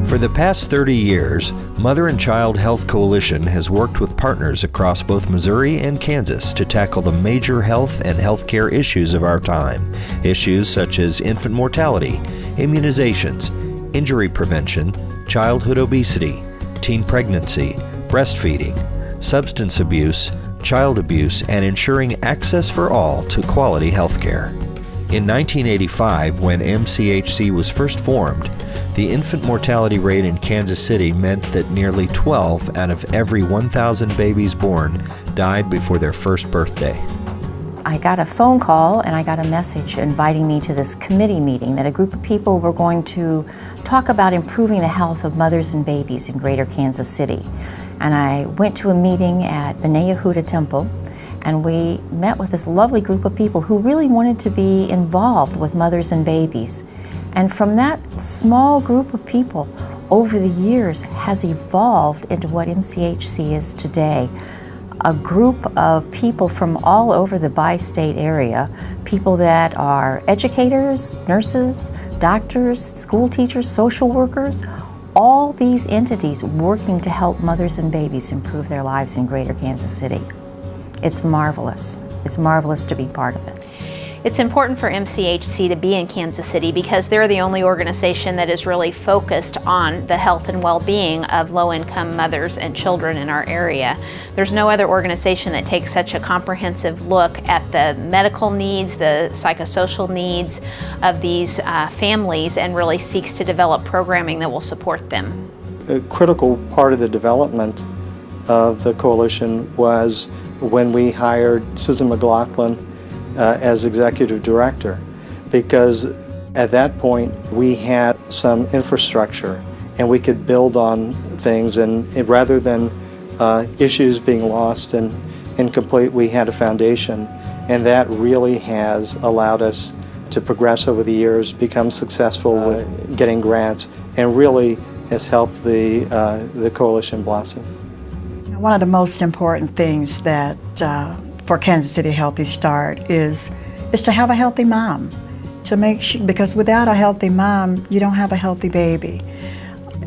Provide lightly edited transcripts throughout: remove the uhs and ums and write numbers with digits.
For the past 30 years, Mother and Child Health Coalition has worked with partners across both Missouri and Kansas to tackle the major health and healthcare issues of our time. Issues such as infant mortality, immunizations, injury prevention, childhood obesity, teen pregnancy, breastfeeding, substance abuse, child abuse, and ensuring access for all to quality health care. In 1985, when MCHC was first formed, the infant mortality rate in Kansas City meant that nearly 12 out of every 1,000 babies born died before their first birthday. I got a phone call and I got a message inviting me to this committee meeting that a group of people were going to talk about improving the health of mothers and babies in greater Kansas City. And I went to a meeting at B'nai Yehuda Temple, and we met with this lovely group of people who really wanted to be involved with mothers and babies. And from that small group of people, over the years, has evolved into what MCHC is today. A group of people from all over the bi-state area, people that are educators, nurses, doctors, school teachers, social workers, all these entities working to help mothers and babies improve their lives in greater Kansas City. It's marvelous. It's marvelous to be part of it. It's important for MCHC to be in Kansas City because they're the only organization that is really focused on the health and well-being of low-income mothers and children in our area. There's no other organization that takes such a comprehensive look at the medical needs, the psychosocial needs of these families, and really seeks to develop programming that will support them. A critical part of the development of the coalition was when we hired Susan McLaughlin as executive director, because at that point we had some infrastructure and we could build on things, and rather than issues being lost and incomplete, we had a foundation, and that really has allowed us to progress over the years, become successful with getting grants, and really has helped the coalition blossom. One of the most important things that for Kansas City Healthy Start is to have a healthy mom, to make sure, because without a healthy mom, you don't have a healthy baby.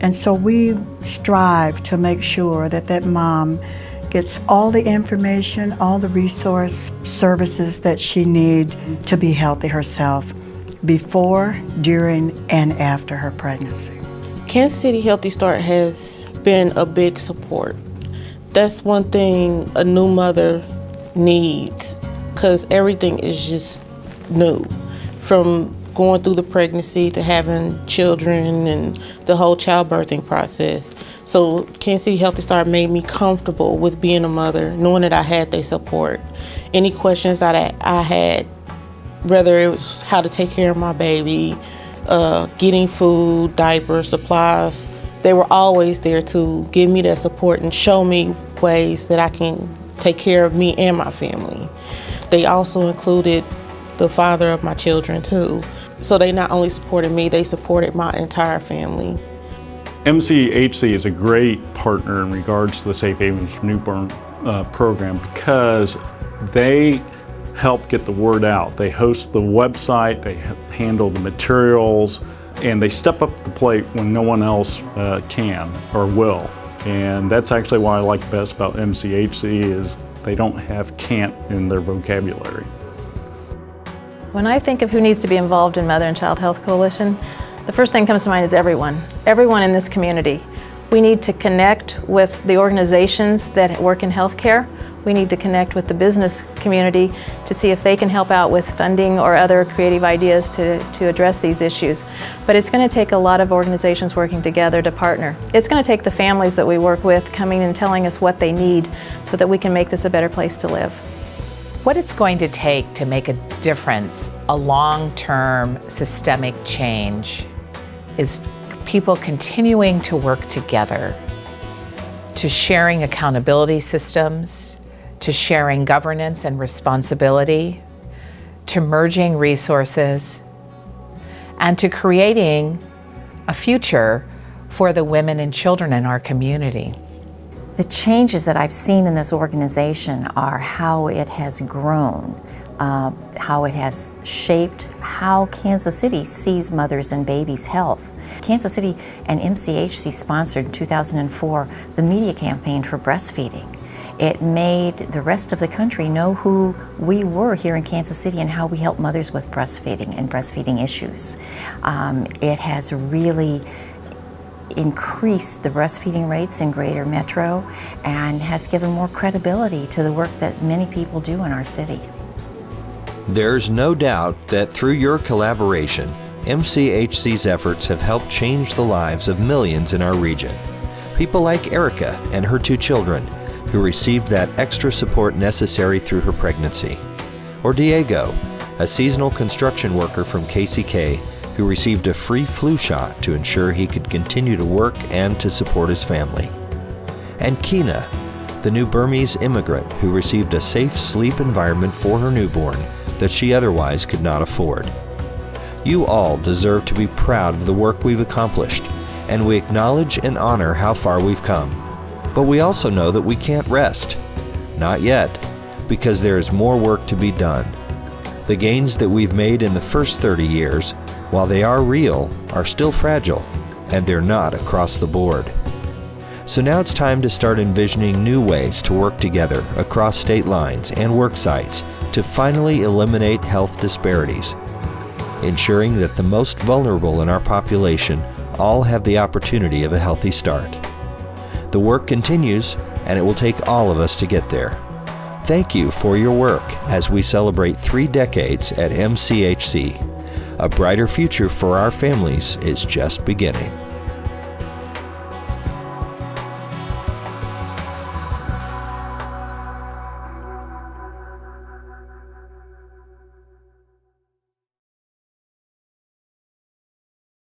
And so we strive to make sure that that mom gets all the information, all the resource services that she needs to be healthy herself before, during, and after her pregnancy. Kansas City Healthy Start has been a big support. That's one thing a new mother needs, because everything is just new. From going through the pregnancy to having children and the whole childbirthing process. So Kansas City Healthy Start made me comfortable with being a mother, knowing that I had their support. Any questions that I had, whether it was how to take care of my baby, getting food, diapers, supplies, they were always there to give me that support and show me ways that I can take care of me and my family. They also included the father of my children too. So they not only supported me, they supported my entire family. MCHC is a great partner in regards to the Safe Havens for Newborn program because they help get the word out. They host the website, they handle the materials, and they step up to the plate when no one else can or will. And that's actually what I like best about MCHC is they don't have can't in their vocabulary. When I think of who needs to be involved in Mother and Child Health Coalition, the first thing that comes to mind is everyone in this community. We need to connect with the organizations that work in healthcare. We need to connect with the business community to see if they can help out with funding or other creative ideas to address these issues. But it's going to take a lot of organizations working together to partner. It's going to take the families that we work with coming and telling us what they need so that we can make this a better place to live. What it's going to take to make a difference, a long-term systemic change, is people continuing to work together, to sharing accountability systems, to sharing governance and responsibility, to merging resources, and to creating a future for the women and children in our community. The changes that I've seen in this organization are how it has grown. how it has shaped how Kansas City sees mothers and babies' health. Kansas City and MCHC sponsored in 2004 the media campaign for breastfeeding. It made the rest of the country know who we were here in Kansas City and how we help mothers with breastfeeding and breastfeeding issues. It has really increased the breastfeeding rates in Greater Metro and has given more credibility to the work that many people do in our city. There's no doubt that through your collaboration, MCHC's efforts have helped change the lives of millions in our region. People like Erica and her 2 children, who received that extra support necessary through her pregnancy. Or Diego, a seasonal construction worker from KCK who received a free flu shot to ensure he could continue to work and to support his family. And Kina, the new Burmese immigrant who received a safe sleep environment for her newborn that she otherwise could not afford. You all deserve to be proud of the work we've accomplished, and we acknowledge and honor how far we've come. But we also know that we can't rest. Not yet, because there is more work to be done. The gains that we've made in the first 30 years, while they are real, are still fragile, and they're not across the board. So now it's time to start envisioning new ways to work together across state lines and work sites to finally eliminate health disparities, ensuring that the most vulnerable in our population all have the opportunity of a healthy start. The work continues, and it will take all of us to get there. Thank you for your work as we celebrate 3 decades at MCHC. A brighter future for our families is just beginning.